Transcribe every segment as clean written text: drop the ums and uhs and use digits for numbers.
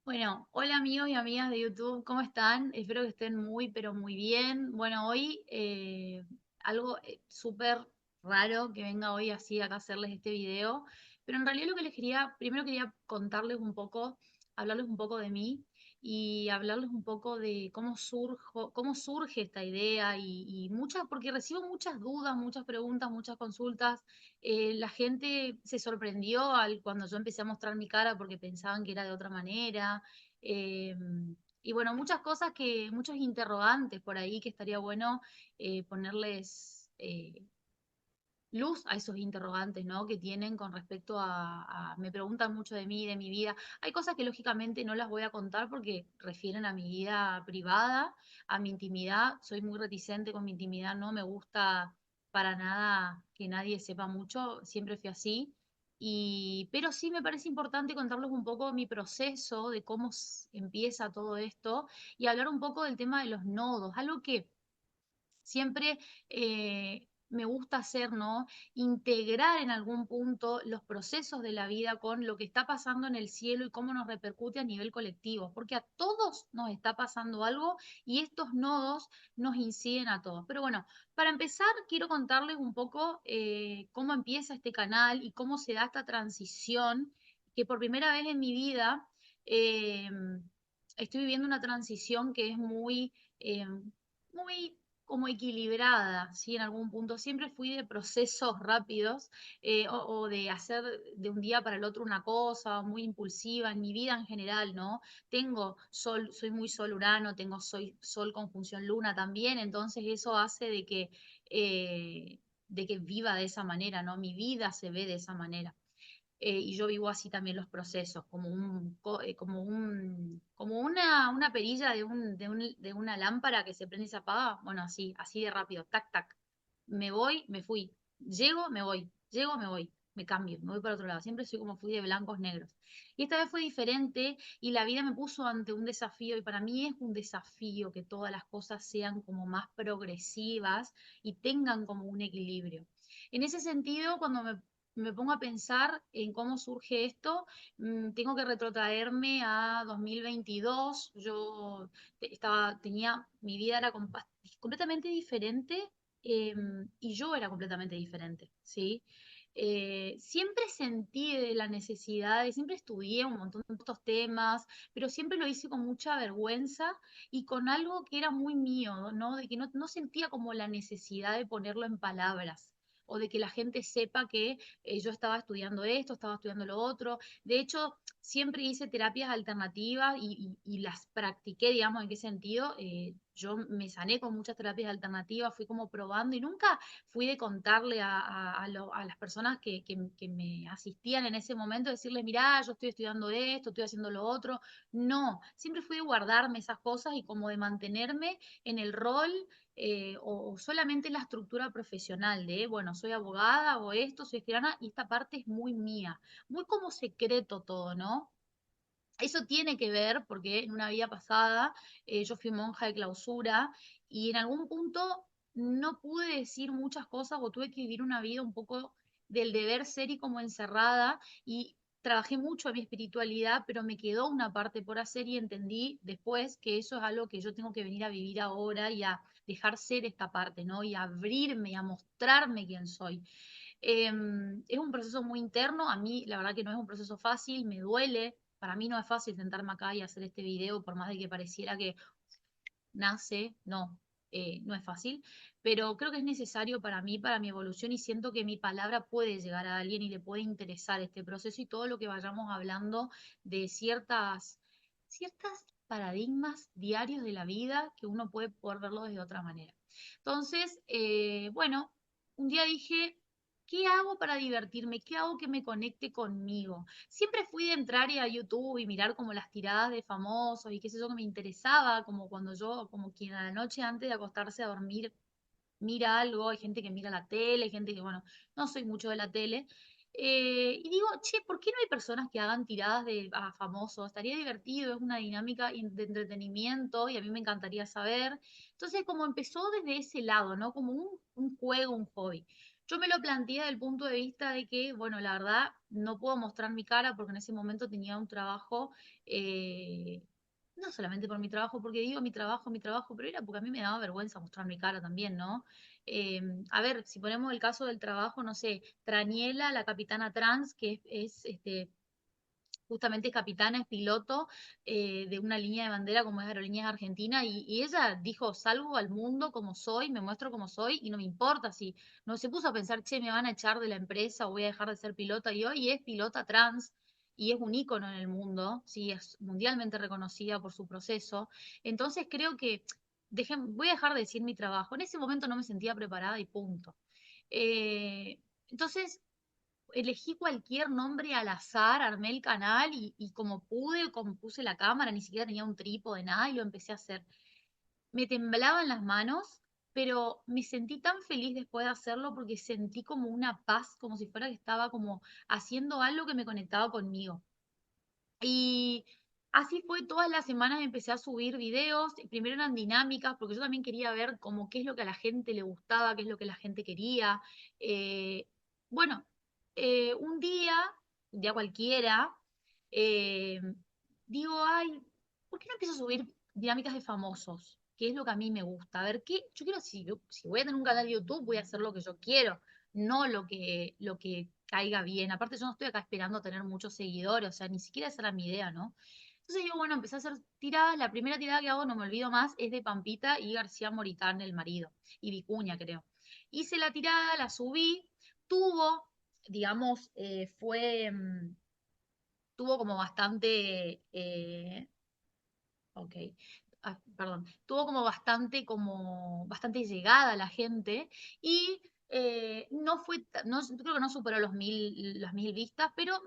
Bueno, hola amigos y amigas de YouTube, ¿cómo están? Espero que estén muy, pero muy bien. Bueno, hoy algo súper raro que venga hoy así acá a hacerles este video, pero en realidad lo que les quería, primero quería contarles un poco, hablarles un poco de mí y hablarles un poco de cómo surge esta idea y muchas, porque recibo muchas dudas, muchas preguntas, muchas consultas. La gente se sorprendió cuando yo empecé a mostrar mi cara porque pensaban que era de otra manera. Y bueno, muchas cosas muchos interrogantes por ahí que estaría bueno ponerles luz a esos interrogantes, ¿no? Que tienen con respecto me preguntan mucho de mí, de mi vida. Hay cosas que lógicamente no las voy a contar porque refieren a mi vida privada, a mi intimidad. Soy muy reticente con mi intimidad, no me gusta para nada que nadie sepa mucho, siempre fui así. Pero sí me parece importante contarles un poco mi proceso de cómo empieza todo esto y hablar un poco del tema de los nodos, algo que siempre me gusta hacer, ¿no? Integrar en algún punto los procesos de la vida con lo que está pasando en el cielo y cómo nos repercute a nivel colectivo, porque a todos nos está pasando algo y estos nodos nos inciden a todos. Pero bueno, para empezar, quiero contarles un poco cómo empieza este canal y cómo se da esta transición, que por primera vez en mi vida eh, estoy viviendo una transición que es muy como equilibrada, ¿sí? En algún punto. Siempre fui de procesos rápidos o de hacer de un día para el otro una cosa, muy impulsiva en mi vida en general, ¿no? Tengo sol, soy muy sol Urano, soy sol conjunción Luna también, entonces eso hace de que viva de esa manera, ¿no? Mi vida se ve de esa manera. Y yo vivo así también los procesos, como una perilla de una lámpara que se prende y se apaga, bueno, así de rápido, tac, tac. Me voy, me fui. Llego, me voy, me cambio, me voy para otro lado. Siempre soy como fui de blancos, negros. Y esta vez fue diferente y la vida me puso ante un desafío y para mí es un desafío que todas las cosas sean como más progresivas y tengan como un equilibrio. En ese sentido, cuando me pongo a pensar en cómo surge esto, tengo que retrotraerme a 2022. Yo mi vida era completamente diferente y yo era completamente diferente, ¿sí? Siempre sentí de la necesidad, y siempre estudié un montón de estos temas, pero siempre lo hice con mucha vergüenza y con algo que era muy mío, ¿no? De que no sentía como la necesidad de ponerlo en palabras o de que la gente sepa que yo estaba estudiando esto, estaba estudiando lo otro. De hecho, siempre hice terapias alternativas y las practiqué, digamos, ¿en qué sentido? Yo me sané con muchas terapias alternativas, fui como probando y nunca fui de contarle a las personas que me asistían en ese momento, decirles, mirá, yo estoy estudiando esto, estoy haciendo lo otro. No, siempre fui de guardarme esas cosas y como de mantenerme en el rol o solamente la estructura profesional de, bueno, soy abogada, hago esto, soy escribana, y esta parte es muy mía, muy como secreto todo, ¿no? Eso tiene que ver porque en una vida pasada yo fui monja de clausura y en algún punto no pude decir muchas cosas o tuve que vivir una vida un poco del deber ser y como encerrada y trabajé mucho en mi espiritualidad, pero me quedó una parte por hacer y entendí después que eso es algo que yo tengo que venir a vivir ahora y a dejar ser esta parte, ¿no? Y a abrirme y a mostrarme quién soy. Es un proceso muy interno, a mí la verdad que no es un proceso fácil, me duele, para mí no es fácil sentarme acá y hacer este video, por más de que pareciera que nace, no, no es fácil, pero creo que es necesario para mí, para mi evolución y siento que mi palabra puede llegar a alguien y le puede interesar este proceso y todo lo que vayamos hablando de ciertas paradigmas diarios de la vida que uno puede poder verlo de otra manera. Entonces, bueno, un día dije, ¿qué hago para divertirme? ¿Qué hago que me conecte conmigo? Siempre fui de entrar a YouTube y mirar como las tiradas de famosos y qué sé yo que me interesaba, como cuando yo, como quien a la noche antes de acostarse a dormir mira algo, hay gente que mira la tele, hay gente que, bueno, no soy mucho de la tele. Y digo, che, ¿por qué no hay personas que hagan tiradas a famosos? Estaría divertido, es una dinámica de entretenimiento y a mí me encantaría saber. Entonces, como empezó desde ese lado, ¿no? Como un juego, un hobby. Yo me lo planteé desde el punto de vista de que, bueno, la verdad, no puedo mostrar mi cara porque en ese momento tenía un trabajo, eh, no solamente por mi trabajo, porque digo mi trabajo, pero era porque a mí me daba vergüenza mostrar mi cara también, ¿no? Eh, a ver, si ponemos el caso del trabajo, no sé, Traniela, la capitana trans, que justamente es capitana, es piloto de una línea de bandera como es Aerolíneas Argentina, y ella dijo, salgo al mundo como soy, me muestro como soy, y no me importa si no se puso a pensar, che, me van a echar de la empresa o voy a dejar de ser pilota, y hoy es pilota trans, y es un ícono en el mundo, sí, es mundialmente reconocida por su proceso. Entonces creo que voy a dejar de decir mi trabajo. En ese momento no me sentía preparada y punto. Entonces, elegí cualquier nombre al azar, armé el canal y como pude, como puse la cámara, ni siquiera tenía un trípode, nada, y lo empecé a hacer. Me temblaban las manos, pero me sentí tan feliz después de hacerlo porque sentí como una paz, como si fuera que estaba como haciendo algo que me conectaba conmigo. Y así fue, todas las semanas empecé a subir videos, primero eran dinámicas, porque yo también quería ver como qué es lo que a la gente le gustaba, qué es lo que la gente quería. Eh, bueno, un día cualquiera, eh, digo, ay, ¿por qué no empiezo a subir dinámicas de famosos? ¿Qué es lo que a mí me gusta? A ver, ¿qué? Yo quiero, si voy a tener un canal de YouTube, voy a hacer lo que yo quiero, no lo que caiga bien. Aparte, yo no estoy acá esperando tener muchos seguidores, o sea, ni siquiera esa era mi idea, ¿no? Entonces digo, bueno, empecé a hacer tiradas. La primera tirada que hago, no me olvido más, es de Pampita y García Moritán, el marido, y Vicuña, creo. Hice la tirada, la subí, tuvo, digamos, tuvo como bastante, ok. Perdón, tuvo como bastante llegada a la gente y no fue, no, creo que no superó las 1000 vistas, pero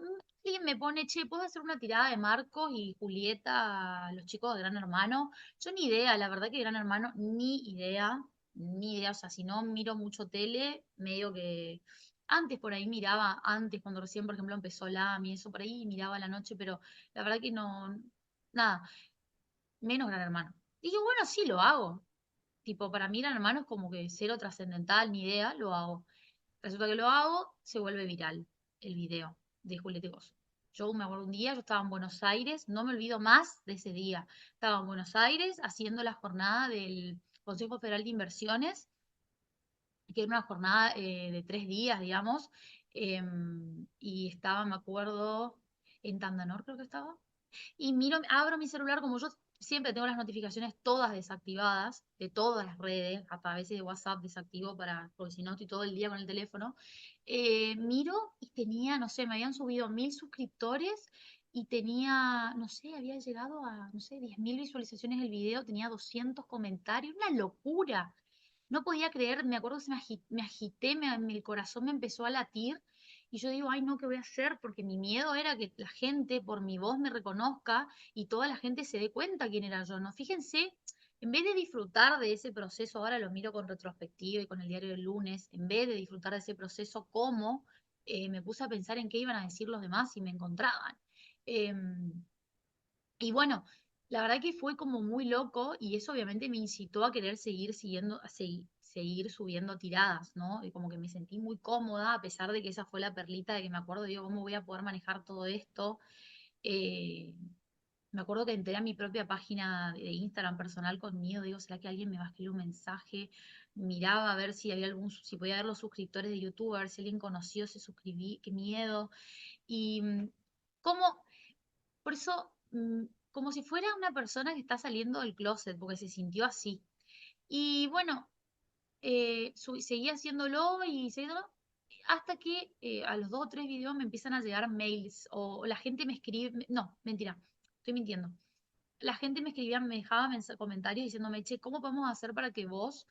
alguien me pone, che, ¿puedo hacer una tirada de Marcos y Julieta, los chicos de Gran Hermano? Yo ni idea, la verdad que Gran Hermano, ni idea, o sea, si no miro mucho tele, medio que antes por ahí miraba, antes cuando recién, por ejemplo, empezó y eso por ahí miraba a la noche, pero la verdad que no, nada, menos Gran Hermano. Dije, bueno, sí, lo hago. Tipo, para mí Gran Hermano es como que cero trascendental, ni idea, lo hago. Resulta que lo hago, se vuelve viral el video de Julieta Gozo. Yo me acuerdo un día, yo estaba en Buenos Aires, no me olvido más de ese día. Estaba en Buenos Aires haciendo la jornada del Consejo Federal de Inversiones, que era una jornada de 3 días, digamos, y estaba, me acuerdo, en Tandanor creo que estaba, y abro mi celular como yo siempre tengo las notificaciones todas desactivadas de todas las redes, hasta a veces de WhatsApp desactivo porque si no estoy todo el día con el teléfono. Miro y tenía, no sé, me habían subido 1000 suscriptores y tenía, no sé, había llegado a, no sé, 10.000 visualizaciones el video, tenía 200 comentarios, una locura. No podía creer, me acuerdo que me agité, el corazón me empezó a latir y yo digo, ay, no, ¿qué voy a hacer? Porque mi miedo era que la gente por mi voz me reconozca y toda la gente se dé cuenta quién era yo, ¿no? Fíjense, en vez de disfrutar de ese proceso, ahora lo miro con retrospectiva y con el diario del lunes, en vez de disfrutar de ese proceso, ¿cómo? Me puse a pensar en qué iban a decir los demás si me encontraban. Em, y bueno, la verdad que fue como muy loco y eso obviamente me incitó a querer seguir subiendo tiradas, ¿no? Y como que me sentí muy cómoda a pesar de que esa fue la perlita de que me acuerdo, digo, ¿cómo voy a poder manejar todo esto? Eh, Me acuerdo que entré a mi propia página de Instagram personal conmigo, digo, ¿será que alguien me va a escribir un mensaje? Miraba a ver si había si podía ver los suscriptores de YouTube, a ver si alguien conocido se suscribí, qué miedo. Y cómo por eso, como si fuera una persona que está saliendo del closet, porque se sintió así. Y bueno, seguí haciéndolo y seguiéndolo, hasta que a los 2 o 3 videos me empiezan a llegar mails o la gente me escribe, no, mentira, estoy mintiendo. La gente me escribía, me dejaba comentarios diciéndome, che, ¿cómo podemos hacer para que vos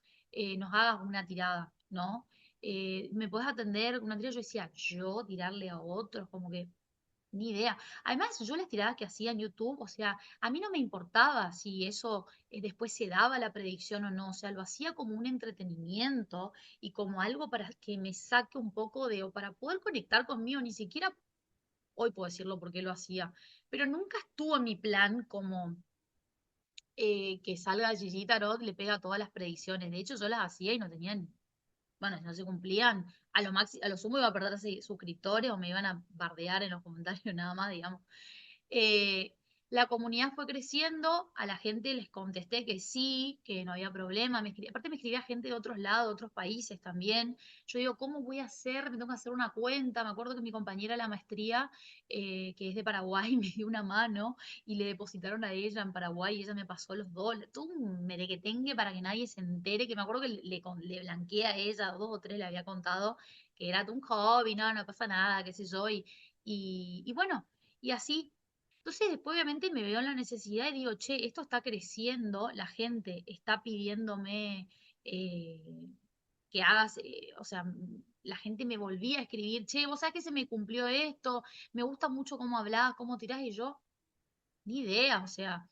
nos hagas una tirada, ¿no? ¿Me podés atender una tirada? Yo decía, yo tirarle a otros, como que ni idea. Además, yo las tiradas que hacía en YouTube, o sea, a mí no me importaba si eso después se daba la predicción o no, o sea, lo hacía como un entretenimiento y como algo para que me saque un poco o para poder conectar conmigo, ni siquiera hoy puedo decirlo porque lo hacía, pero nunca estuvo en mi plan como que salga Gigi Tarot, le pega todas las predicciones. De hecho, yo las hacía y no tenían bueno, si no se cumplían, a lo sumo iba a perder suscriptores o me iban a bardear en los comentarios nada más, digamos. Eh, la comunidad fue creciendo, a la gente les contesté que sí, que no había problema. Aparte me escribía gente de otros lados, de otros países también. Yo digo, ¿cómo voy a hacer? Me tengo que hacer una cuenta. Me acuerdo que mi compañera de la maestría, que es de Paraguay, me dio una mano y le depositaron a ella en Paraguay y ella me pasó los dólares. Todo un merequetengue para que nadie se entere, que me acuerdo que le blanqueé a ella, dos o tres le había contado que era un hobby, no, no pasa nada, qué sé yo. Y bueno, y así. Entonces, después obviamente me veo en la necesidad y digo, che, esto está creciendo, la gente está pidiéndome eh, que hagas, o sea, la gente me volvía a escribir, che, vos sabés que se me cumplió esto, me gusta mucho cómo hablás, cómo tirás, y yo, ni idea, o sea,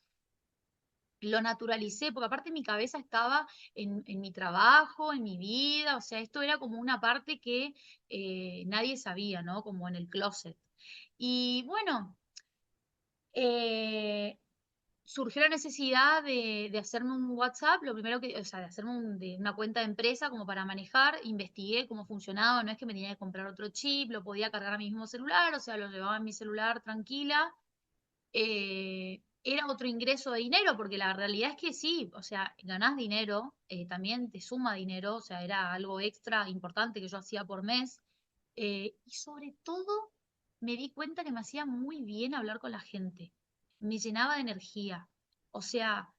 lo naturalicé, porque aparte mi cabeza estaba en mi trabajo, en mi vida, o sea, esto era como una parte que nadie sabía, ¿no? Como en el closet. Y bueno, eh, surgió la necesidad de hacerme un WhatsApp, lo primero que, o sea, de hacerme de una cuenta de empresa como para manejar, investigué cómo funcionaba, no es que me tenía que comprar otro chip, lo podía cargar a mi mismo celular, o sea, lo llevaba en mi celular tranquila. Era otro ingreso de dinero, porque la realidad es que sí, o sea, ganás dinero, también te suma dinero, o sea, era algo extra importante que yo hacía por mes. Y sobre todo me di cuenta que me hacía muy bien hablar con la gente, me llenaba de energía. O sea,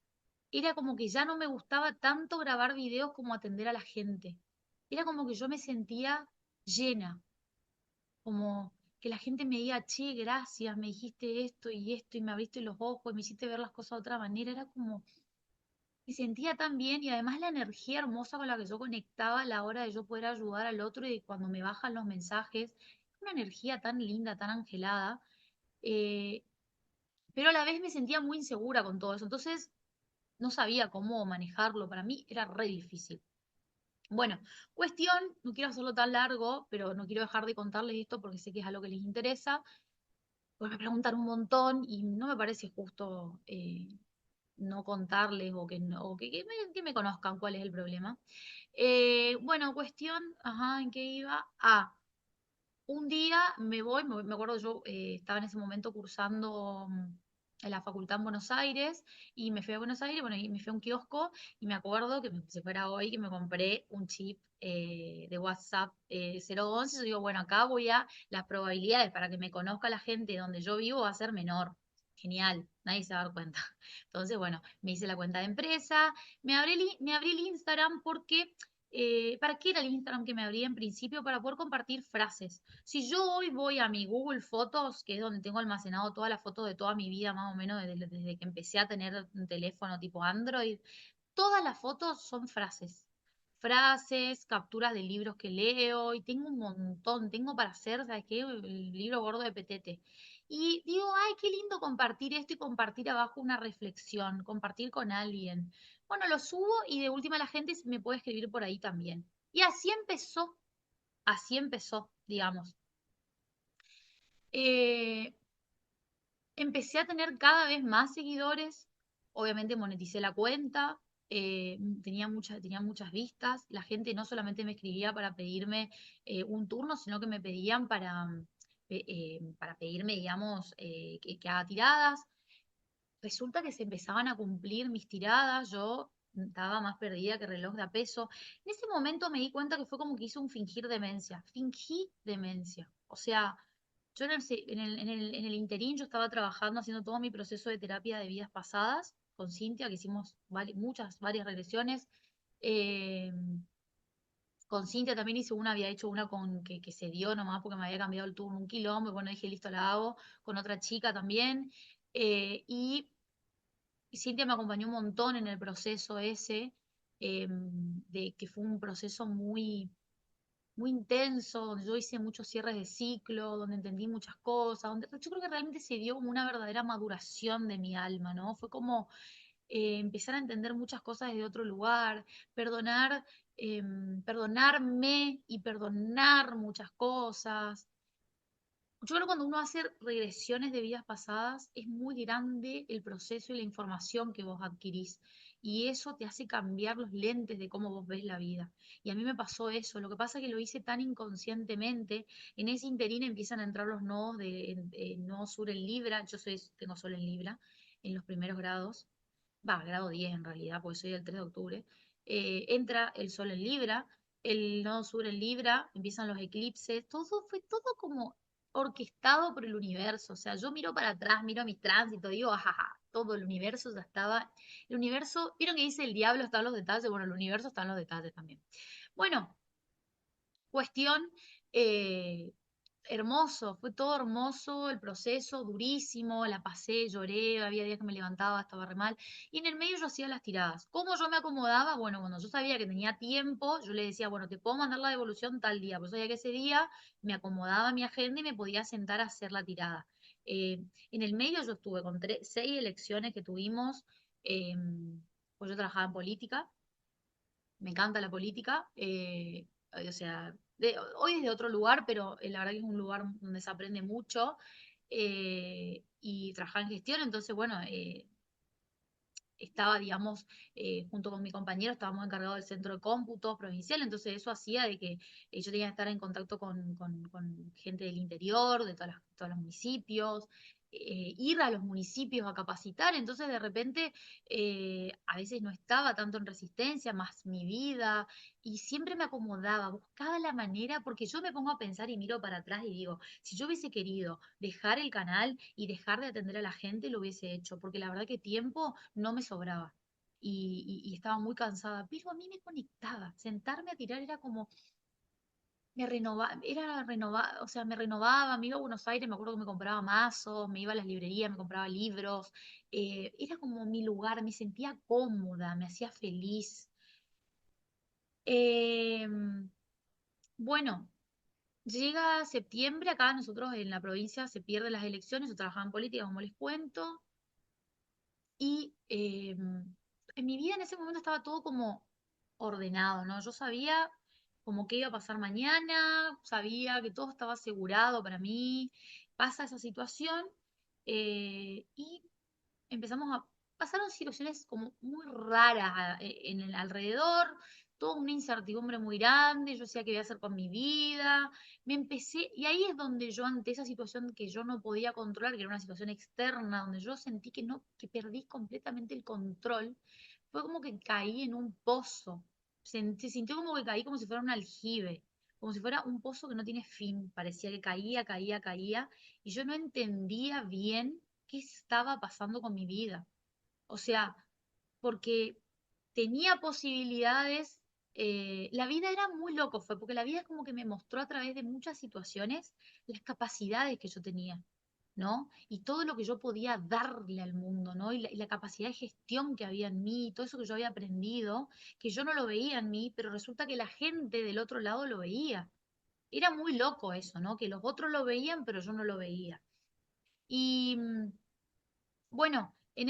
era como que ya no me gustaba tanto grabar videos como atender a la gente. Era como que yo me sentía llena, como que la gente me diga, che, gracias, me dijiste esto, y me abriste los ojos, y me hiciste ver las cosas de otra manera. Era como, me sentía tan bien y además la energía hermosa con la que yo conectaba a la hora de yo poder ayudar al otro y cuando me bajan los mensajes, una energía tan linda, tan angelada, eh, pero a la vez me sentía muy insegura con todo eso, entonces no sabía cómo manejarlo, para mí era re difícil. Bueno, cuestión, no quiero hacerlo tan largo, pero no quiero dejar de contarles esto porque sé que es algo que les interesa, porque me preguntan un montón y no me parece justo no contarles o que, o que me conozcan cuál es el problema. Bueno, cuestión, ajá, ¿en qué iba? Ah, un día me acuerdo yo estaba en ese momento cursando en la facultad en Buenos Aires y me fui a Buenos Aires, bueno, y me fui a un kiosco y me acuerdo que si fuera hoy que me compré un chip de WhatsApp 011, yo digo, bueno, acá voy a, las probabilidades para que me conozca la gente donde yo vivo va a ser menor. Genial, nadie se va a dar cuenta. Entonces, bueno, me hice la cuenta de empresa, me abrí el Instagram porque ¿para qué era el Instagram que me abría en principio? Para poder compartir frases. Si yo hoy voy a mi Google Fotos, que es donde tengo almacenado todas las fotos de toda mi vida, más o menos desde que empecé a tener un teléfono tipo Android, todas las fotos son frases. Frases, capturas de libros que leo, y tengo un montón, tengo para hacer, ¿sabes qué? El libro gordo de Petete. Y digo, ay, qué lindo compartir esto y compartir abajo una reflexión, compartir con alguien. Bueno, lo subo y de última la gente me puede escribir por ahí también. Y así empezó, digamos. Eh, Empecé a tener cada vez más seguidores, obviamente moneticé la cuenta, tenía muchas vistas, la gente no solamente me escribía para pedirme un turno, sino que me pedían para pedirme, digamos, que haga tiradas. Resulta que se empezaban a cumplir mis tiradas, yo estaba más perdida que reloj de a peso. En ese momento me di cuenta que fue como que hice un fingir demencia, fingí demencia. O sea, yo en el interín yo estaba trabajando, haciendo todo mi proceso de terapia de vidas pasadas con Cintia, que hicimos varias regresiones. Eh, con Cintia también hice una, había hecho una con que se dio nomás porque me había cambiado el turno un quilombo, y bueno, dije, listo, la hago, con otra chica también. Y Cintia me acompañó un montón en el proceso ese, de que fue un proceso muy intenso, donde yo hice muchos cierres de ciclo, donde entendí muchas cosas, donde yo creo que realmente se dio como una verdadera maduración de mi alma, ¿no? Fue como empezar a entender muchas cosas desde otro lugar, perdonar, perdonarme y perdonar muchas cosas. Yo creo que cuando uno hace regresiones de vidas pasadas, es muy grande el proceso y la información que vos adquirís. Y eso te hace cambiar los lentes de cómo vos ves la vida. Y a mí me pasó eso. Lo que pasa es que lo hice tan inconscientemente. En ese interín empiezan a entrar los nodos de nodo sur en Libra. Tengo sol en Libra en los primeros grados. Va, grado 10 en realidad, porque soy del 3 de octubre. Entra el sol en Libra, el nodo sur en Libra, empiezan los eclipses, fue todo como orquestado por el universo. O sea, yo miro para atrás, miro mis tránsitos, digo, ajaja, todo el universo ya estaba. El universo, ¿vieron que dice el diablo está en los detalles? Bueno, el universo está en los detalles también. Bueno, cuestión, eh, hermoso, fue todo hermoso, el proceso durísimo, la pasé, lloré, había días que me levantaba, estaba re mal, y en el medio yo hacía las tiradas. ¿Cómo yo me acomodaba? Bueno, cuando yo sabía que tenía tiempo, yo le decía, bueno, te puedo mandar la devolución tal día, pues sabía que ese día me acomodaba mi agenda y me podía sentar a hacer la tirada. En el medio yo estuve con 6 elecciones que tuvimos, eh, pues yo trabajaba en política, me encanta la política, o sea, hoy es de otro lugar, pero la verdad que es un lugar donde se aprende mucho y trabajar en gestión, entonces, bueno, estaba, digamos, junto con mi compañero, estábamos encargados del centro de cómputo provincial, entonces eso hacía de que yo tenía que estar en contacto con gente del interior, de todos los municipios, ir a los municipios a capacitar, entonces de repente a veces no estaba tanto en resistencia, más mi vida, y siempre me acomodaba, buscaba la manera, porque yo me pongo a pensar y miro para atrás y digo, si yo hubiese querido dejar el canal y dejar de atender a la gente, lo hubiese hecho, porque la verdad que tiempo no me sobraba. Y estaba muy cansada, pero a mí me conectaba. Sentarme a tirar era como, o sea, me renovaba, me iba a Buenos Aires, me acuerdo que me compraba mazos, me iba a las librerías, me compraba libros, era como mi lugar, me sentía cómoda, me hacía feliz. Em, bueno, llega septiembre, acá nosotros en la provincia se pierden las elecciones, yo trabajaba en política, como les cuento, y en mi vida en ese momento estaba todo como ordenado, ¿no? Yo sabía como qué iba a pasar mañana, sabía que todo estaba asegurado para mí. Pasa esa situación y empezamos a pasaron situaciones como muy raras en el alrededor, toda una incertidumbre muy grande, yo decía qué voy a hacer con mi vida, y ahí es donde yo ante esa situación que yo no podía controlar, que era una situación externa, donde yo sentí que no, que perdí completamente el control, fue como que caí en un pozo, se sintió como que caí como si fuera un aljibe, como si fuera un pozo que no tiene fin, parecía que caía, caía, caía, y yo no entendía bien qué estaba pasando con mi vida. O sea, porque tenía posibilidades, la vida era muy loco, fue porque la vida es como que me mostró a través de muchas situaciones las capacidades que yo tenía, ¿no? Y todo lo que yo podía darle al mundo, ¿no? Y la capacidad de gestión que había en mí, todo eso que yo había aprendido, que yo no lo veía en mí, pero resulta que la gente del otro lado lo veía. Era muy loco eso, ¿no? Que los otros lo veían, pero yo no lo veía. Y bueno, en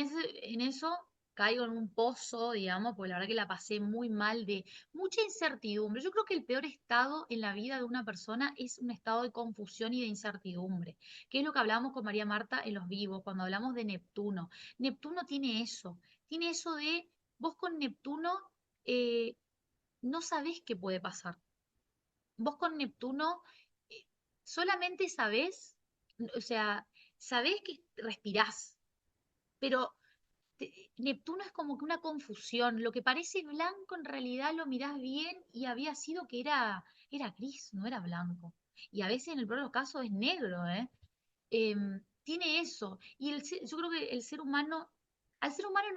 eso caigo en un pozo, digamos, porque la verdad que la pasé muy mal de mucha incertidumbre. Yo creo que el peor estado en la vida de una persona es un estado de confusión y de incertidumbre, que es lo que hablábamos con María Marta en los vivos, cuando hablamos de Neptuno. Neptuno tiene eso de vos con Neptuno eh, no sabés qué puede pasar. Vos con Neptuno eh, solamente sabés, o sea, sabés que respirás, pero Neptuno es como que una confusión. Lo que parece blanco en realidad lo mirás bien y había sido que era gris, no era blanco. Y a veces en el peor de los casos es negro, ¿eh? Tiene eso. Y yo creo que el ser humano, al ser humano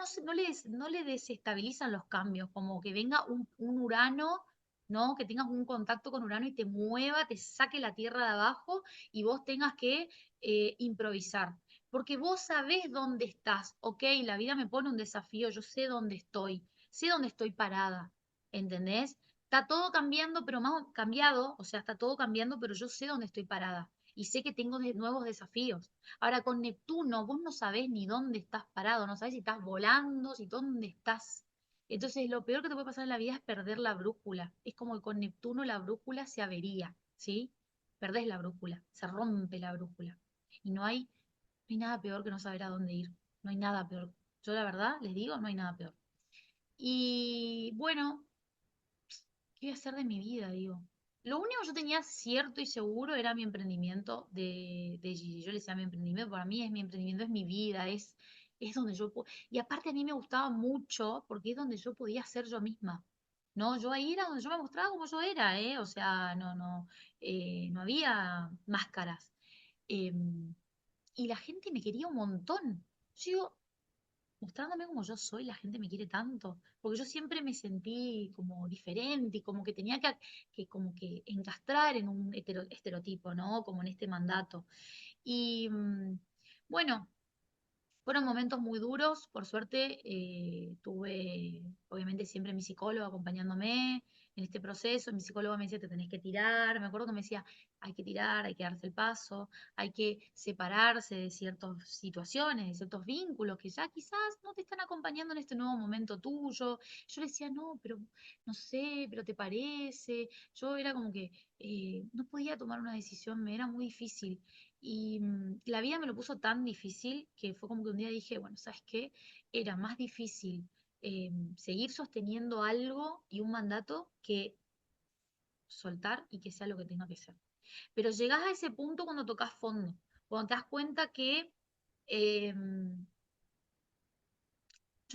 no le desestabilizan los cambios, como que venga un Urano, ¿no? Que tengas un contacto con Urano y te mueva, te saque la tierra de abajo y vos tengas que improvisar. Porque vos sabés dónde estás, ok, la vida me pone un desafío, yo sé dónde estoy parada, ¿entendés? Está todo cambiando, pero más cambiado, o sea, está todo cambiando, pero yo sé dónde estoy parada y sé que tengo nuevos desafíos. Ahora con Neptuno, vos no sabés ni dónde estás parado, no sabés si estás volando, si dónde estás. Entonces, lo peor que te puede pasar en la vida es perder la brújula. Es como que con Neptuno la brújula se avería, ¿sí? perdés la brújula, se rompe la brújula. Y no hay nada peor que no saber a dónde ir. No hay nada peor. Yo la verdad les digo, no hay nada peor. Y bueno, ¿qué voy a hacer de mi vida? Digo. Lo único que yo tenía cierto y seguro era mi emprendimiento de Gigi. Yo le decía mi emprendimiento, para mí es mi emprendimiento, es mi vida, es donde yo puedo. Y aparte a mí me gustaba mucho porque es donde yo podía ser yo misma. No, yo ahí era donde yo me mostraba como yo era, ¿eh? O sea, no había máscaras. Em, y la gente me quería un montón. Yo digo, mostrándome como yo soy, la gente me quiere tanto, porque yo siempre me sentí como diferente y como que tenía que como que encastrar en un estereotipo, ¿no? Como en este mandato. Y bueno, fueron momentos muy duros, por suerte tuve obviamente siempre mi psicólogo acompañándome en este proceso, mi psicólogo me decía, te tenés que tirar, me acuerdo que me decía, hay que tirar, hay que darse el paso, hay que separarse de ciertas situaciones, de ciertos vínculos que ya quizás no te están acompañando en este nuevo momento tuyo. Yo le decía, no, pero no sé, pero te parece. Yo era como que no podía tomar una decisión, me era muy difícil. Y la vida me lo puso tan difícil que fue como que un día dije, bueno, ¿sabes qué? Era más difícil seguir sosteniendo algo y un mandato que soltar y que sea lo que tenga que ser. Pero llegás a ese punto cuando tocas fondo, cuando te das cuenta que yo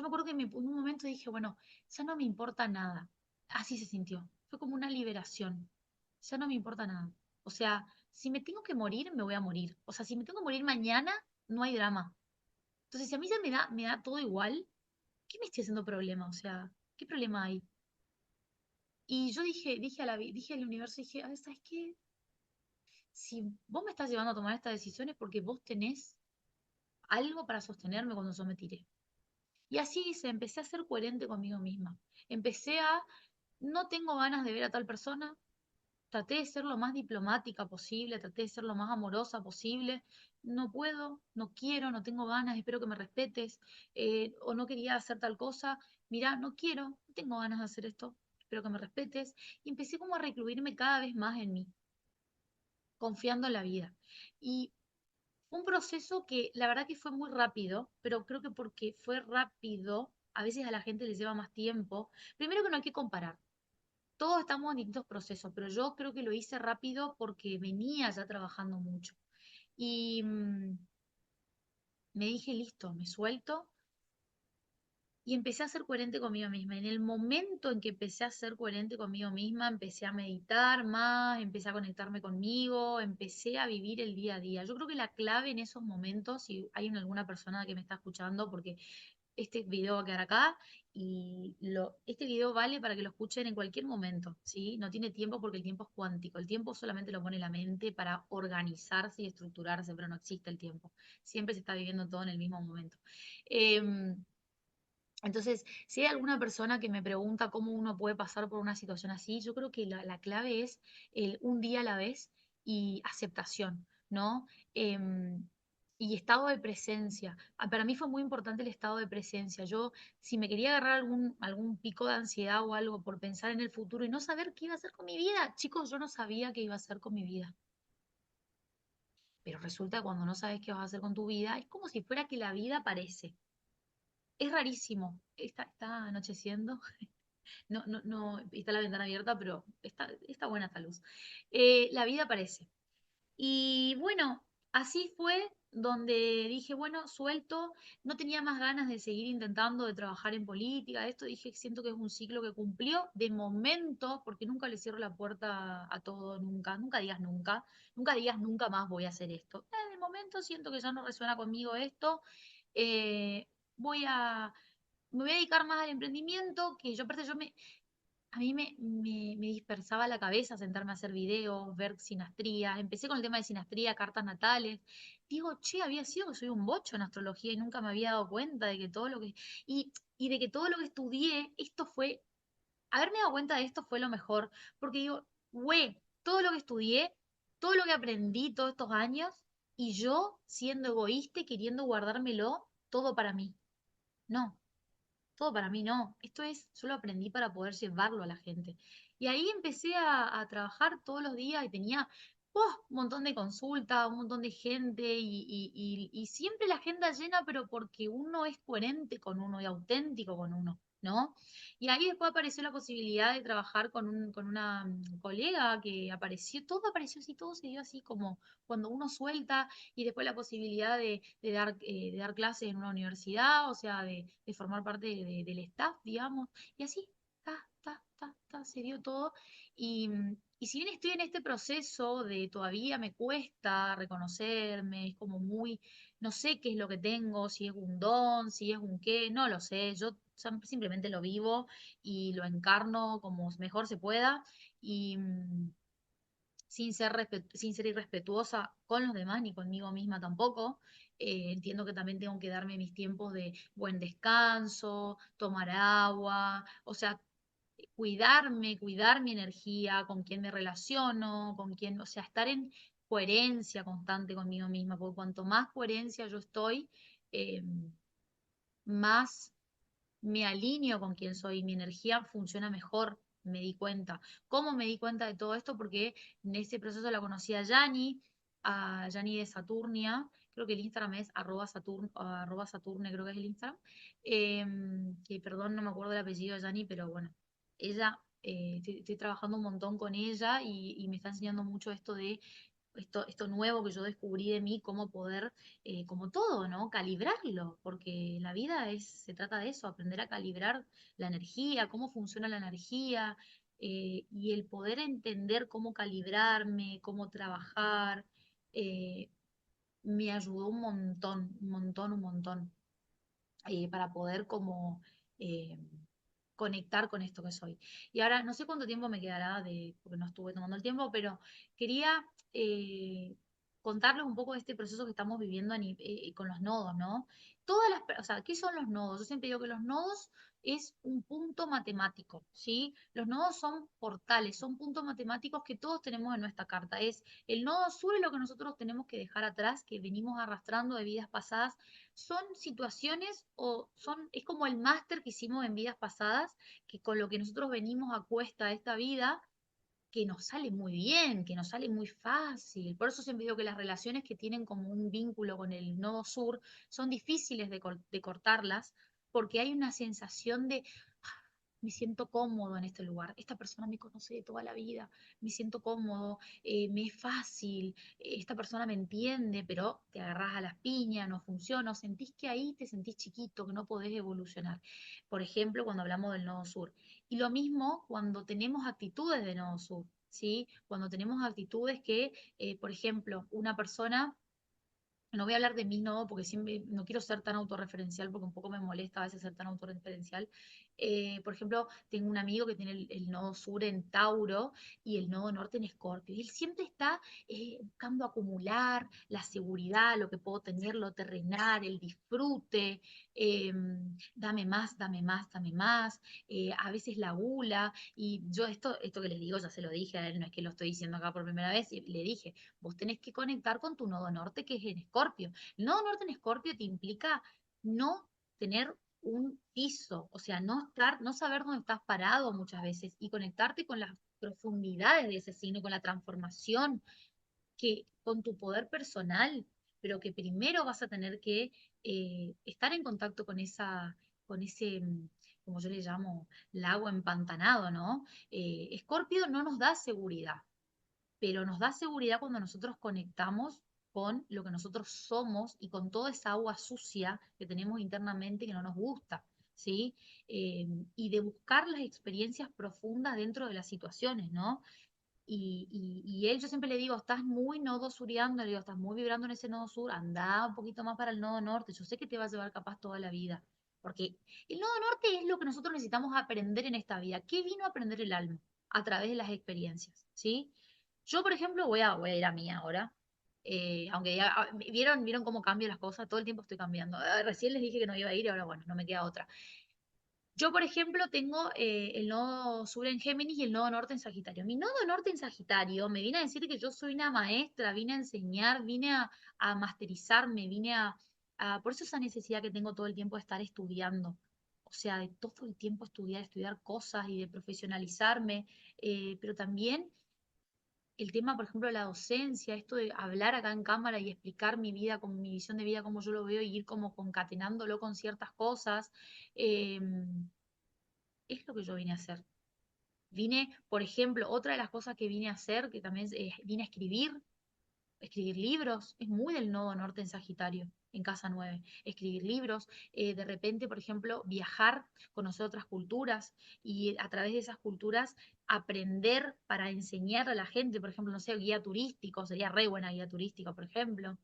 me acuerdo que en un momento dije, bueno, ya no me importa nada. Así se sintió. Fue como una liberación. Ya no me importa nada. O sea, si me tengo que morir, me voy a morir. O sea, si me tengo que morir mañana, no hay drama. Entonces, si a mí ya me da todo igual, ¿qué me estoy haciendo problema? O sea, ¿qué problema hay? Y yo dije al universo, dije, a ver, ¿sabes qué? Si vos me estás llevando a tomar estas decisiones porque vos tenés algo para sostenerme cuando yo me tiré. Y así hice, empecé a ser coherente conmigo misma. Empecé a, no tengo ganas de ver a tal persona, traté de ser lo más diplomática posible, traté de ser lo más amorosa posible. No puedo, no quiero, no tengo ganas, espero que me respetes, o no quería hacer tal cosa. Mira, no quiero, no tengo ganas de hacer esto, espero que me respetes. Y empecé como a recluirme cada vez más en mí, confiando en la vida. Y un proceso que la verdad que fue muy rápido, pero creo que porque fue rápido, a veces a la gente le lleva más tiempo. Primero que no hay que comparar. Todos estamos en distintos procesos, pero yo creo que lo hice rápido porque venía ya trabajando mucho. Y me dije, listo, me suelto y empecé a ser coherente conmigo misma. En el momento en que empecé a ser coherente conmigo misma, empecé a meditar más, empecé a conectarme conmigo, empecé a vivir el día a día. Yo creo que la clave en esos momentos, si hay alguna persona que me está escuchando, porque este video va a quedar acá y este video vale para que lo escuchen en cualquier momento, ¿sí? No tiene tiempo porque el tiempo es cuántico. El tiempo solamente lo pone la mente para organizarse y estructurarse, pero no existe el tiempo. Siempre se está viviendo todo en el mismo momento. Entonces, si hay alguna persona que me pregunta cómo uno puede pasar por una situación así, yo creo que la clave es el un día a la vez y aceptación, ¿no? Em, y estado de presencia. Para mí fue muy importante el estado de presencia. Yo, si me quería agarrar algún pico de ansiedad o algo por pensar en el futuro y no saber qué iba a hacer con mi vida, chicos, yo no sabía qué iba a hacer con mi vida. Pero resulta que cuando no sabes qué vas a hacer con tu vida, es como si fuera que la vida aparece. Es rarísimo. Está anocheciendo. No, está la ventana abierta, pero está buena esta luz. La vida aparece. Y bueno, así fue donde dije, bueno, suelto, no tenía más ganas de seguir intentando de trabajar en política, esto dije, siento que es un ciclo que cumplió de momento, porque nunca le cierro la puerta a todo, nunca digas nunca más voy a hacer esto. De momento siento que ya no resuena conmigo esto, eh, voy a, me voy a dedicar más al emprendimiento, que yo aparte a mí me dispersaba la cabeza sentarme a hacer videos, ver sinastría. Empecé con el tema de sinastría, cartas natales. Digo, che, había sido que soy un bocho en astrología y nunca me había dado cuenta de que todo lo que... Y de que todo lo que estudié, haberme dado cuenta de esto fue lo mejor. Porque digo, güey, todo lo que estudié, todo lo que aprendí todos estos años, y yo siendo egoísta y queriendo guardármelo todo para mí. No, todo para mí no. Yo lo aprendí para poder llevarlo a la gente. Y ahí empecé a trabajar todos los días y tenía Un montón de consultas, un montón de gente y siempre la agenda llena, pero porque uno es coherente con uno y auténtico con uno, ¿no? Y ahí después apareció la posibilidad de trabajar con una colega que apareció, todo apareció así, todo se dio así como cuando uno suelta y después la posibilidad de dar clases en una universidad, o sea, de formar parte del staff, digamos, y así, se dio todo. Y si bien estoy en este proceso de todavía me cuesta reconocerme, es como muy, no sé qué es lo que tengo, si es un don, si es un qué, no lo sé, yo simplemente lo vivo y lo encarno como mejor se pueda y sin ser irrespetuosa con los demás ni conmigo misma tampoco. Entiendo que también tengo que darme mis tiempos de buen descanso, tomar agua, o sea, cuidarme, cuidar mi energía, con quién me relaciono, con quién, o sea, estar en coherencia constante conmigo misma, porque cuanto más coherencia yo estoy, eh, más me alineo con quién soy, mi energía funciona mejor, me di cuenta. ¿Cómo me di cuenta de todo esto? Porque en ese proceso la conocí a Yani de Saturnia, creo que el Instagram es arroba Saturne, creo que es el Instagram, que perdón, no me acuerdo el apellido de Yani, pero bueno, ella, estoy trabajando un montón con ella y me está enseñando mucho esto de esto nuevo que yo descubrí de mí, cómo poder, como todo, ¿no? Calibrarlo, porque la vida se trata de eso, aprender a calibrar la energía, cómo funciona la energía, y el poder entender cómo calibrarme, cómo trabajar, eh, me ayudó un montón, un montón, un montón, para poder como eh, conectar con esto que soy. Y ahora no sé cuánto tiempo me quedará porque no estuve tomando el tiempo, pero quería eh, contarles un poco de este proceso que estamos viviendo con los nodos, ¿no? O sea, ¿qué son los nodos? Yo siempre digo que los nodos es un punto matemático, ¿sí? Los nodos son portales, son puntos matemáticos que todos tenemos en nuestra carta. El nodo sur es lo que nosotros tenemos que dejar atrás, que venimos arrastrando de vidas pasadas. Son situaciones es como el máster que hicimos en vidas pasadas, que con lo que nosotros venimos a cuesta a esta vida, que nos sale muy bien, que nos sale muy fácil. Por eso siempre digo que las relaciones que tienen como un vínculo con el nodo sur son difíciles de cortarlas, porque hay una sensación de me siento cómodo en este lugar, esta persona me conoce de toda la vida, me siento cómodo, me es fácil, esta persona me entiende, pero te agarras a las piñas, no funciona, o sentís que ahí te sentís chiquito, que no podés evolucionar. Por ejemplo, cuando hablamos del nodo sur. Y lo mismo cuando tenemos actitudes de nodo sur, ¿sí? Cuando tenemos actitudes que, por ejemplo, una persona no voy a hablar de mí, no, porque siempre no quiero ser tan autorreferencial, porque un poco me molesta a veces ser tan autorreferencial. Por ejemplo, tengo un amigo que tiene el nodo sur en Tauro y el nodo norte en Escorpio. Y él siempre está buscando acumular la seguridad, lo que puedo tener, lo terrenal, el disfrute, eh, dame más, dame más, dame más. A veces la gula. Y yo esto que les digo, ya se lo dije a él, no es que lo estoy diciendo acá por primera vez, y le dije, vos tenés que conectar con tu nodo norte que es en Escorpio. El nodo norte en Escorpio te implica no tener un piso, o sea, no saber dónde estás parado muchas veces y conectarte con las profundidades de ese signo, con la transformación, que con tu poder personal, pero que primero vas a tener que estar en contacto con ese, como yo le llamo, lago empantanado, ¿no? Escorpio no nos da seguridad, pero nos da seguridad cuando nosotros conectamos con lo que nosotros somos y con toda esa agua sucia que tenemos internamente que no nos gusta, ¿sí? Y de buscar las experiencias profundas dentro de las situaciones, ¿no? Y él, yo siempre le digo, estás muy nodo suriando, le digo, estás muy vibrando en ese nodo sur, anda un poquito más para el nodo norte, yo sé que te va a llevar capaz toda la vida, porque el nodo norte es lo que nosotros necesitamos aprender en esta vida. ¿Qué vino a aprender el alma? A través de las experiencias, ¿sí? Yo, por ejemplo, voy a ir a mí ahora. Aunque ya vieron cómo cambio las cosas, todo el tiempo estoy cambiando. Recién les dije que no iba a ir y ahora bueno, no me queda otra. Yo, por ejemplo, tengo el nodo sur en Géminis y el nodo norte en Sagitario. Mi nodo norte en Sagitario me viene a decir que yo soy una maestra, vine a enseñar, a masterizarme, por eso esa necesidad que tengo todo el tiempo de estar estudiando. O sea, de todo el tiempo estudiar cosas y de profesionalizarme, pero también el tema, por ejemplo, de la docencia, esto de hablar acá en cámara y explicar mi vida, como mi visión de vida, como yo lo veo, y ir como concatenándolo con ciertas cosas, eh, es lo que yo vine a hacer. Vine, por ejemplo, otra de las cosas que vine a hacer, que también vine a escribir libros, es muy del nodo norte en Sagitario, en Casa 9. Escribir libros, de repente, por ejemplo, viajar, conocer otras culturas y a través de esas culturas aprender para enseñar a la gente, por ejemplo, no sé, guía turístico, sería re buena guía turística, por ejemplo.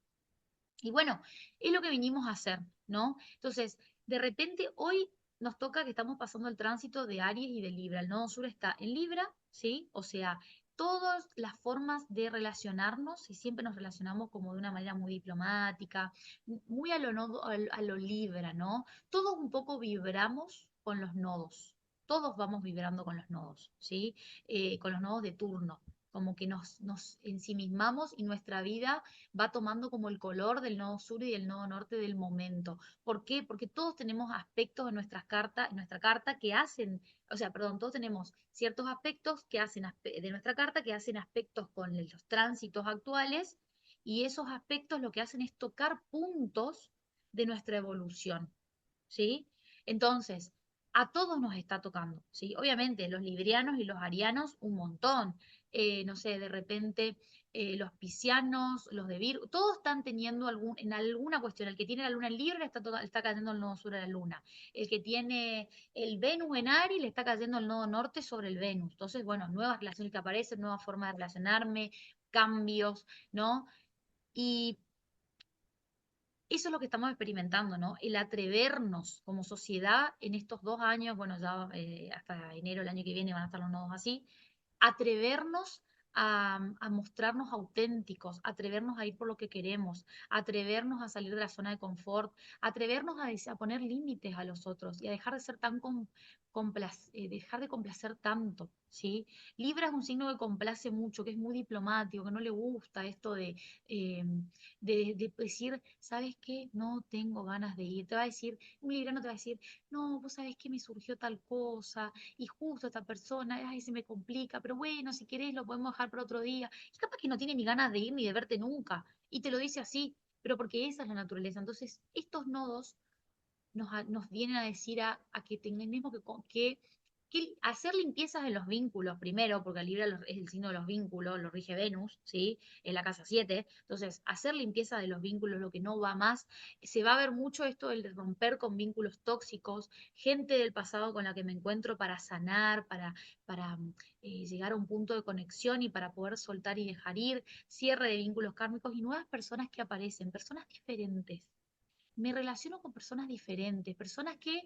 Y bueno, es lo que vinimos a hacer, ¿no? Entonces, de repente hoy nos toca que estamos pasando el tránsito de Aries y de Libra. El nodo sur está en Libra, ¿sí? O sea, todas las formas de relacionarnos, y siempre nos relacionamos como de una manera muy diplomática, muy a lo, nodo, a lo Libra, ¿no? Todos un poco vibramos con los nodos. Todos vamos vibrando con los nodos, ¿sí? Con los nodos de turno. Como que nos ensimismamos y nuestra vida va tomando como el color del nodo sur y del nodo norte del momento. ¿Por qué? Porque todos tenemos aspectos en nuestra carta que hacen, o sea, perdón, todos tenemos ciertos aspectos que hacen de nuestra carta que hacen aspectos con los tránsitos actuales y esos aspectos lo que hacen es tocar puntos de nuestra evolución, ¿sí? Entonces, a todos nos está tocando, ¿sí? Obviamente, los librianos y los arianos, un montón. No sé, de repente los piscianos, los de Virgo, todos están teniendo en alguna cuestión. El que tiene la luna en Libra está cayendo el nodo sur a la luna. El que tiene el Venus en Aries le está cayendo el nodo norte sobre el Venus. Entonces, bueno, nuevas relaciones que aparecen, nuevas formas de relacionarme, cambios, ¿no? Y eso es lo que estamos experimentando, ¿no? El atrevernos como sociedad en estos 2 años, bueno, ya hasta enero del año que viene van a estar los nodos así, atrevernos a mostrarnos auténticos, atrevernos a ir por lo que queremos, atrevernos a salir de la zona de confort, atrevernos a poner límites a los otros y a dejar de ser tan dejar de complacer tanto, ¿sí? Libra es un signo que complace mucho, que es muy diplomático, que no le gusta esto eh, de decir, ¿sabes qué? No tengo ganas de ir. Te va a decir, un libriano te va a decir, no, vos sabés que me surgió tal cosa, y justo esta persona, ay, se me complica, pero bueno, si querés lo podemos dejar para otro día. Y capaz que no tiene ni ganas de ir ni de verte nunca, y te lo dice así, pero porque esa es la naturaleza. Entonces, estos nodos nos vienen a decir a que tenemos que hacer limpiezas en los vínculos primero, porque Libra es el signo de los vínculos, lo rige Venus, ¿sí? En la casa 7. Entonces, hacer limpieza de los vínculos, lo que no va más. Se va a ver mucho esto del romper con vínculos tóxicos, gente del pasado con la que me encuentro para sanar, para llegar a un punto de conexión y para poder soltar y dejar ir, cierre de vínculos kármicos y nuevas personas que aparecen, personas diferentes. Me relaciono con personas diferentes, personas que,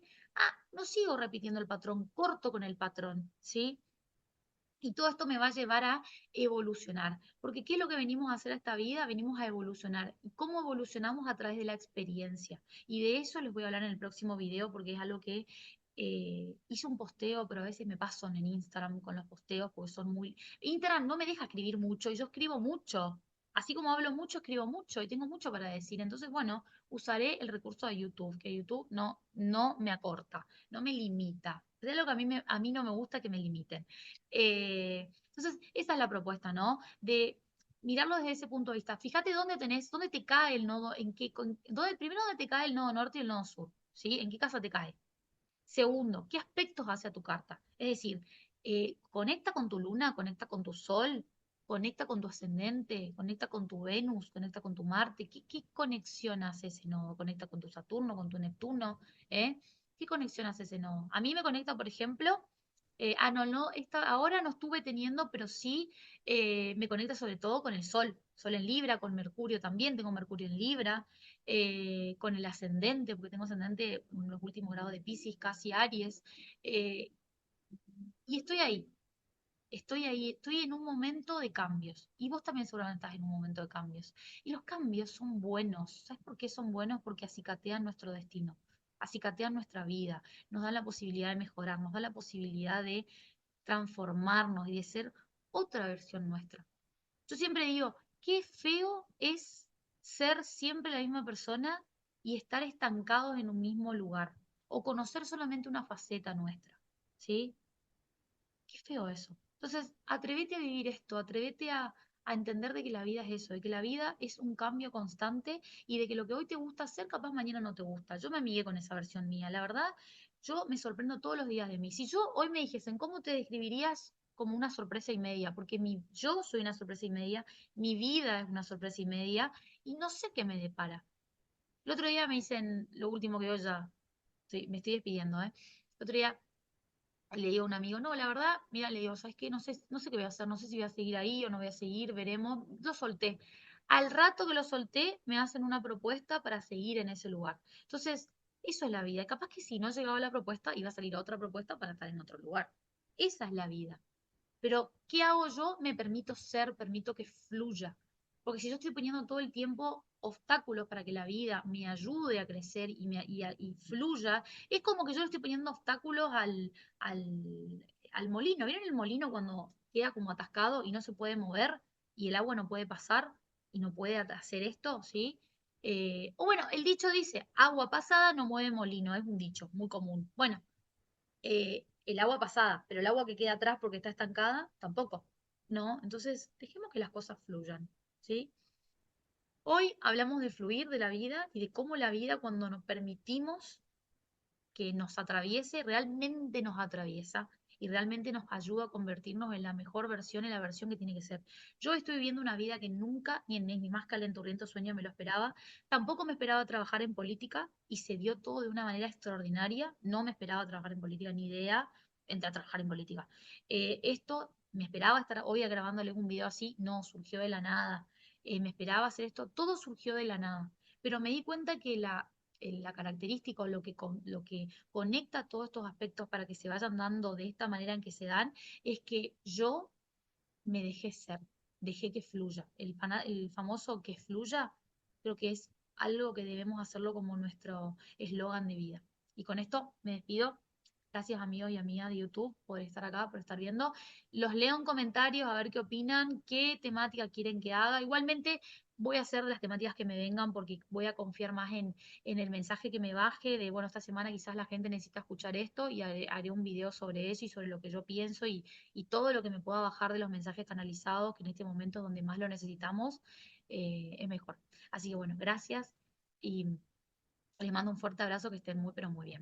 no sigo repitiendo el patrón, corto con el patrón, ¿sí? Y todo esto me va a llevar a evolucionar, porque ¿qué es lo que venimos a hacer a esta vida? Venimos a evolucionar. ¿Y cómo evolucionamos? A través de la experiencia. Y de eso les voy a hablar en el próximo video, porque es algo que hice un posteo, pero a veces me paso en Instagram con los posteos, porque son muy... Instagram no me deja escribir mucho, y yo escribo mucho. Así como hablo mucho, escribo mucho, y tengo mucho para decir. Entonces, bueno, usaré el recurso de YouTube, que YouTube no me acorta, no me limita. Es lo que a mí no me gusta que me limiten. Entonces, esa es la propuesta, ¿no? De mirarlo desde ese punto de vista. Fíjate dónde te cae el nodo, primero dónde te cae el nodo norte y el nodo sur, ¿sí? ¿En qué casa te cae? Segundo, ¿qué aspectos hace a tu carta? Es decir, conecta con tu luna, conecta con tu sol, conecta con tu ascendente, conecta con tu Venus, conecta con tu Marte. ¿Qué conexión hace ese nodo? ¿Conecta con tu Saturno, con tu Neptuno? ¿Eh? ¿Qué conexión hace ese nodo? A mí me conecta, por ejemplo, ahora no estuve teniendo, pero sí me conecta sobre todo con el Sol. Sol en Libra, con Mercurio también, tengo Mercurio en Libra, con el ascendente, porque tengo ascendente en los últimos grados de Piscis, casi Aries, eh, y estoy ahí, estoy en un momento de cambios, y vos también seguramente estás en un momento de cambios, y los cambios son buenos, ¿sabes por qué son buenos? Porque acicatean nuestro destino, acicatean nuestra vida, nos dan la posibilidad de mejorar, nos dan la posibilidad de transformarnos y de ser otra versión nuestra. Yo siempre digo, qué feo es ser siempre la misma persona y estar estancados en un mismo lugar o conocer solamente una faceta nuestra, ¿sí? Qué feo eso. Entonces, atrévete a vivir esto, atrévete a entender de que la vida es eso, de que la vida es un cambio constante y de que lo que hoy te gusta hacer, capaz mañana no te gusta. Yo me amigué con esa versión mía, la verdad, yo me sorprendo todos los días de mí. Si yo hoy me dijesen, ¿cómo te describirías? Como una sorpresa y media, porque yo soy una sorpresa y media, mi vida es una sorpresa y media, y no sé qué me depara. El otro día me dicen, lo último que yo ya, sí, me estoy despidiendo, ¿eh? El otro día le digo a un amigo, no, la verdad, mira, le digo, ¿sabes qué? No sé qué voy a hacer, no sé si voy a seguir ahí o no voy a seguir, veremos. Lo solté. Al rato que lo solté, me hacen una propuesta para seguir en ese lugar. Entonces, eso es la vida. Y capaz que si no llegaba la propuesta, iba a salir otra propuesta para estar en otro lugar. Esa es la vida. Pero, ¿qué hago yo? Me permito ser, permito que fluya. Porque si yo estoy poniendo todo el tiempo obstáculos para que la vida me ayude a crecer y fluya, es como que yo le estoy poniendo obstáculos al molino. ¿Vieron el molino cuando queda como atascado y no se puede mover y el agua no puede pasar y no puede hacer esto? ¿Sí? O bueno, el dicho dice, agua pasada no mueve molino, es un dicho muy común. Bueno, el agua pasada, pero el agua que queda atrás porque está estancada, tampoco, ¿no? Entonces, dejemos que las cosas fluyan, ¿sí? Hoy hablamos de fluir de la vida y de cómo la vida, cuando nos permitimos que nos atraviese, realmente nos atraviesa y realmente nos ayuda a convertirnos en la mejor versión, en la versión que tiene que ser. Yo estoy viviendo una vida que nunca, ni en mi más calenturiento sueño me lo esperaba. Tampoco me esperaba trabajar en política y se dio todo de una manera extraordinaria. No me esperaba trabajar en política, ni idea entrar a trabajar en política. Esto, me esperaba estar hoy grabándoles un video así, no, surgió de la nada. Me esperaba hacer esto, todo surgió de la nada. Pero me di cuenta que la característica o lo que conecta todos estos aspectos para que se vayan dando de esta manera en que se dan, es que yo me dejé ser, dejé que fluya. El famoso que fluya, creo que es algo que debemos hacerlo como nuestro eslogan de vida. Y con esto me despido. Gracias amigos y amigas de YouTube por estar acá, por estar viendo. Los leo en comentarios a ver qué opinan, qué temática quieren que haga. Igualmente voy a hacer las temáticas que me vengan porque voy a confiar más en el mensaje que me baje de, bueno, esta semana quizás la gente necesita escuchar esto y haré un video sobre eso y sobre lo que yo pienso y todo lo que me pueda bajar de los mensajes canalizados, que en este momento es donde más lo necesitamos, es mejor. Así que bueno, gracias y les mando un fuerte abrazo, que estén muy, pero muy bien.